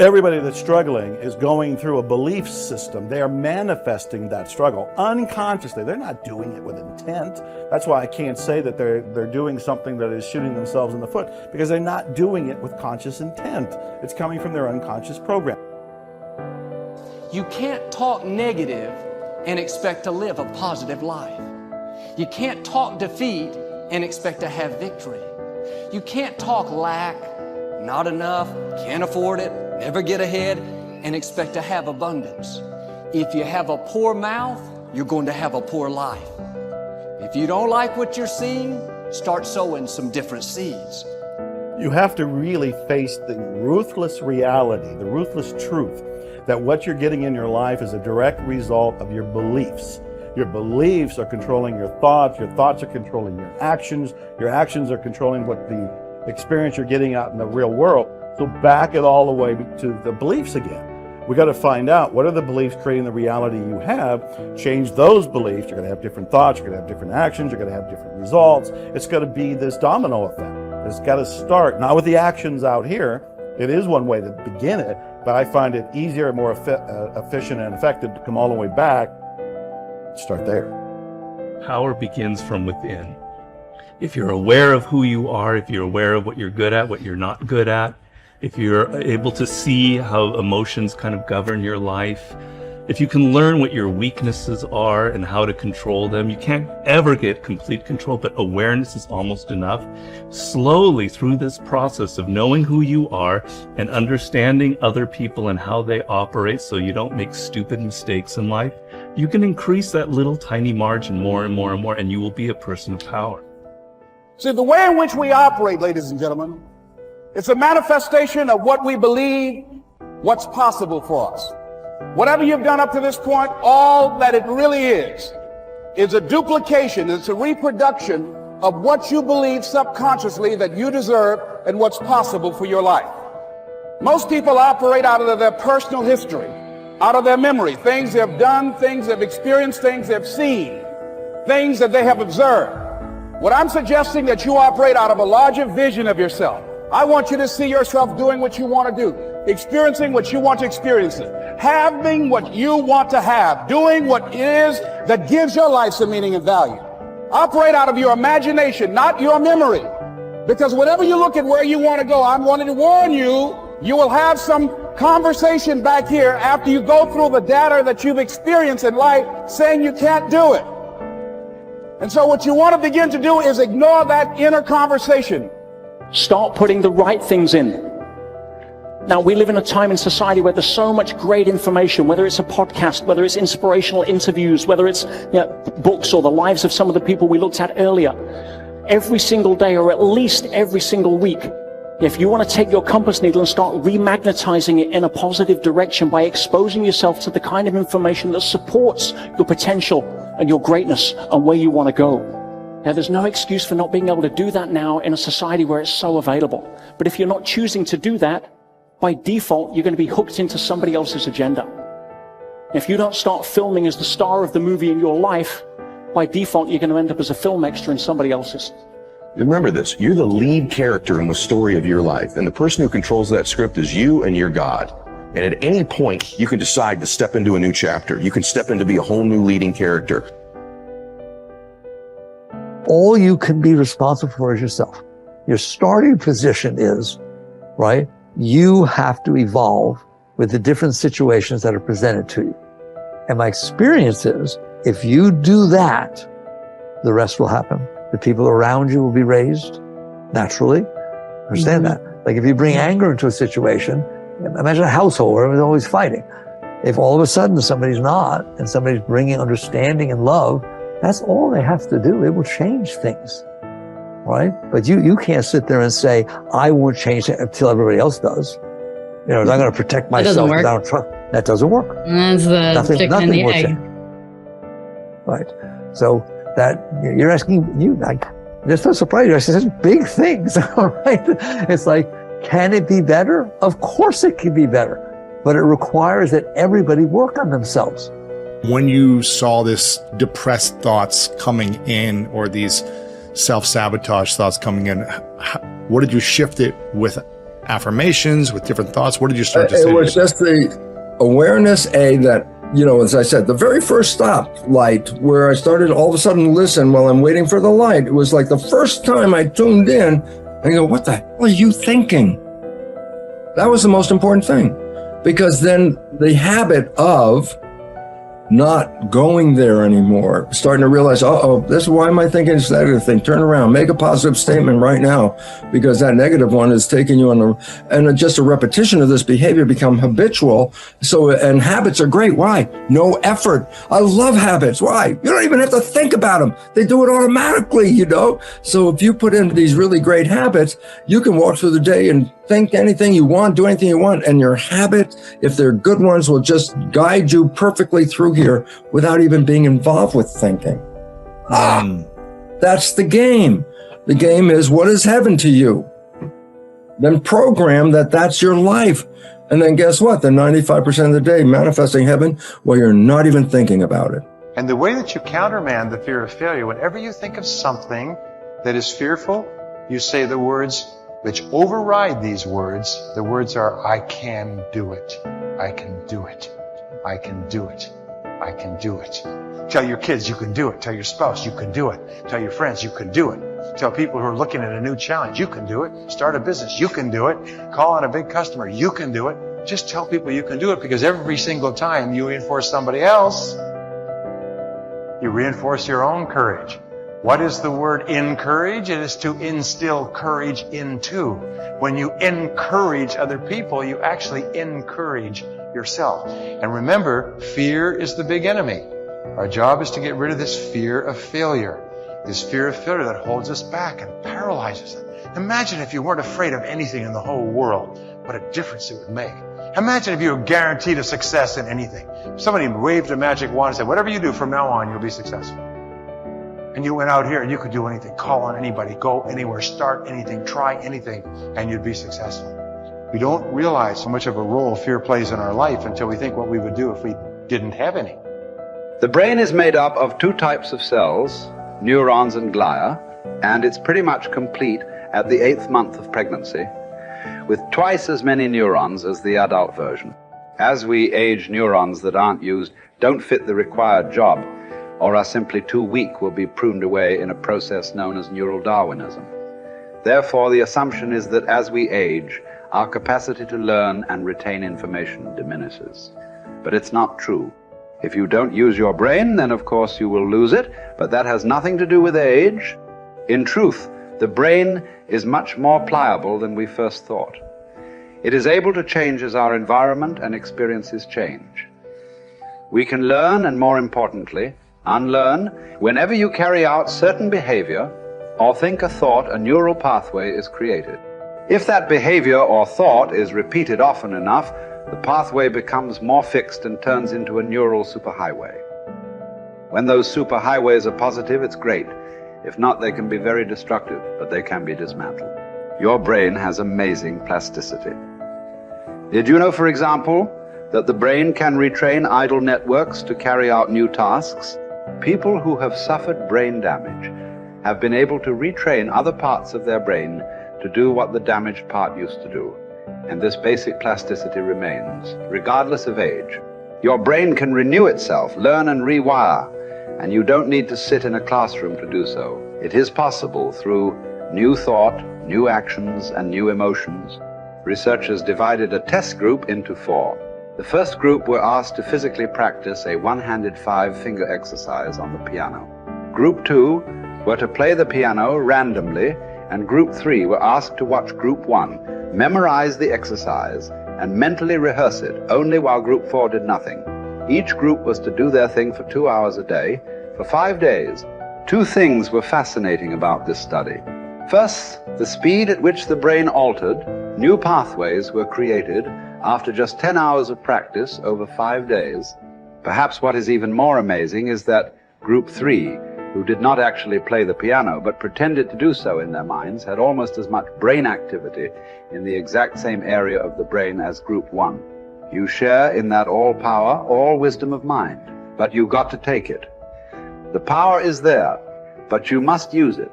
Everybody that's struggling is going through a belief system. They are manifesting that struggle unconsciously. They're not doing it with intent. That's why I can't say that they're doing something that is shooting themselves in the foot, because they're not doing it with conscious intent. It's coming from their unconscious program. You can't talk negative and expect to live a positive life. You can't talk defeat and expect to have victory. You can't talk lack, not enough, can't afford it, never get ahead, and expect to have abundance. If you have a poor mouth, you're going to have a poor life. If you don't like what you're seeing, start sowing some different seeds. You have to really face the ruthless reality, the ruthless truth, that what you're getting in your life is a direct result of your beliefs. Your beliefs are controlling your thoughts are controlling your actions are controlling what the experience you're getting out in the real world. So back it all the way to the beliefs again. We got to find out, what are the beliefs creating the reality you have? Change those beliefs. You're going to have different thoughts, you're going to have different actions, you're going to have different results. It's going to be this domino effect. It's got to start, not with the actions out here. It is one way to begin it, but I find it easier, more efficient and effective to come all the way back. Start there. Power begins from within. If you're aware of who you are, if you're aware of what you're good at, what you're not good at, if you're able to see how emotions kind of govern your life, if you can learn what your weaknesses are and how to control them, you can't ever get complete control, but awareness is almost enough. Slowly through this process of knowing who you are and understanding other people and how they operate so you don't make stupid mistakes in life, you can increase that little tiny margin more and more and more, and you will be a person of power. See, the way in which we operate, ladies and gentlemen, it's a manifestation of what we believe, what's possible for us. Whatever you've done up to this point, all that it really is a duplication, it's a reproduction of what you believe subconsciously that you deserve and what's possible for your life. Most people operate out of their personal history, out of their memory, things they've done, things they've experienced, things they've seen, things that they have observed. What I'm suggesting that you operate out of a larger vision of yourself. I want you to see yourself doing what you want to do, experiencing what you want to experience, having what you want to have, doing what it is that gives your life some meaning and value. Operate out of your imagination, not your memory. Because whenever you look at where you want to go, I'm wanting to warn you, you will have some conversation back here after you go through the data that you've experienced in life saying you can't do it. And so what you want to begin to do is ignore that inner conversation. Start putting the right things in. Now, we live in a time in society where there's so much great information, whether it's a podcast, whether it's inspirational interviews, whether it's books or the lives of some of the people we looked at earlier. Every single day, or at least every single week, if you want to take your compass needle and start remagnetizing it in a positive direction by exposing yourself to the kind of information that supports your potential and your greatness and where you want to go. Now, there's no excuse for not being able to do that now in a society where it's so available. But if you're not choosing to do that, by default, you're going to be hooked into somebody else's agenda. If you don't start filming as the star of the movie in your life, by default, you're going to end up as a film extra in somebody else's. Remember this, you're the lead character in the story of your life, and the person who controls that script is you and your God. And at any point, you can decide to step into a new chapter. You can step in to be a whole new leading character. All you can be responsible for is yourself. Your starting position is, right, you have to evolve with the different situations that are presented to you. And my experience is, if you do that, the rest will happen. The people around you will be raised naturally. Understand that? Like if you bring anger into a situation, imagine a household where everyone's always fighting. If all of a sudden somebody's not, and somebody's bringing understanding and love, that's all they have to do. It will change things, right? But you can't sit there and say, I won't change it until everybody else does. You know, I'm going to protect myself. That doesn't work. That's the chicken and the egg. Change. Right. So that you're asking, I'm just not surprised. I said, such big things, all right? It's like, can it be better? Of course it can be better, but it requires that everybody work on themselves. When you saw this depressed thoughts coming in, or these self-sabotage thoughts coming in, what did you shift it with affirmations, with different thoughts? What did you start to say? It was just the awareness, that, as I said, the very first stop light where I started all of a sudden listen while I'm waiting for the light. It was like the first time I tuned in and go, what the hell are you thinking? That was the most important thing, because then the habit of not going there anymore, starting to realize, why am I thinking this negative thing? Turn around, make a positive statement right now, because that negative one is taking you on and just a repetition of this behavior become habitual. So, and habits are great. Why? No effort. I love habits. Why? You don't even have to think about them. They do it automatically, So if you put in these really great habits, you can walk through the day and think anything you want, do anything you want, and your habit, if they're good ones, will just guide you perfectly through here without even being involved with thinking. That's the game. The game is, what is heaven to you? Then program that's your life. And then guess what? The 95% of the day manifesting heaven while you're not even thinking about it. And the way that you countermand the fear of failure, whenever you think of something that is fearful, you say the words which override these words. The words are, I can do it. I can do it. I can do it. I can do it. Tell your kids you can do it. Tell your spouse you can do it. Tell your friends you can do it. Tell people who are looking at a new challenge you can do it. Start a business you can do it. Call on a big customer you can do it. Just tell people you can do it, because every single time you reinforce somebody else, you reinforce your own courage. What is the word encourage? It is to instill courage into. When you encourage other people, you actually encourage yourself. And remember, fear is the big enemy. Our job is to get rid of this fear of failure. This fear of failure that holds us back and paralyzes us. Imagine if you weren't afraid of anything in the whole world, what a difference it would make. Imagine if you were guaranteed a success in anything. If somebody waved a magic wand and said, whatever you do from now on, you'll be successful. And you went out here and you could do anything, call on anybody, go anywhere, start anything, try anything, and you'd be successful. We don't realize how much of a role fear plays in our life until we think what we would do if we didn't have any. The brain is made up of two types of cells, neurons and glia, and it's pretty much complete at the 8th month of pregnancy, with twice as many neurons as the adult version. As we age, neurons that aren't used don't fit the required job, or are simply too weak, will be pruned away in a process known as neural Darwinism. Therefore, the assumption is that as we age, our capacity to learn and retain information diminishes. But it's not true. If you don't use your brain, then of course you will lose it, but that has nothing to do with age. In truth, the brain is much more pliable than we first thought. It is able to change as our environment and experiences change. We can learn, and more importantly, unlearn. Whenever you carry out certain behavior or think a thought, a neural pathway is created. If that behavior or thought is repeated often enough, the pathway becomes more fixed and turns into a neural superhighway. When those superhighways are positive, it's great. If not, they can be very destructive, but they can be dismantled. Your brain has amazing plasticity. Did you know, for example, that the brain can retrain idle networks to carry out new tasks? People who have suffered brain damage have been able to retrain other parts of their brain to do what the damaged part used to do. And this basic plasticity remains, regardless of age. Your brain can renew itself, learn and rewire, and you don't need to sit in a classroom to do so. It is possible through new thought, new actions, and new emotions. Researchers divided a test group into 4. The first group were asked to physically practice a one-handed 5-finger exercise on the piano. Group 2 were to play the piano randomly, and Group 3 were asked to watch Group 1 memorize the exercise and mentally rehearse it only while Group 4 did nothing. Each group was to do their thing for 2 hours a day for 5 days. 2 things were fascinating about this study. First, the speed at which the brain altered. New pathways were created after just 10 hours of practice over 5 days. Perhaps what is even more amazing is that Group 3, who did not actually play the piano but pretended to do so in their minds, had almost as much brain activity in the exact same area of the brain as Group 1. You share in that all power, all wisdom of mind, but you've got to take it. The power is there, but you must use it.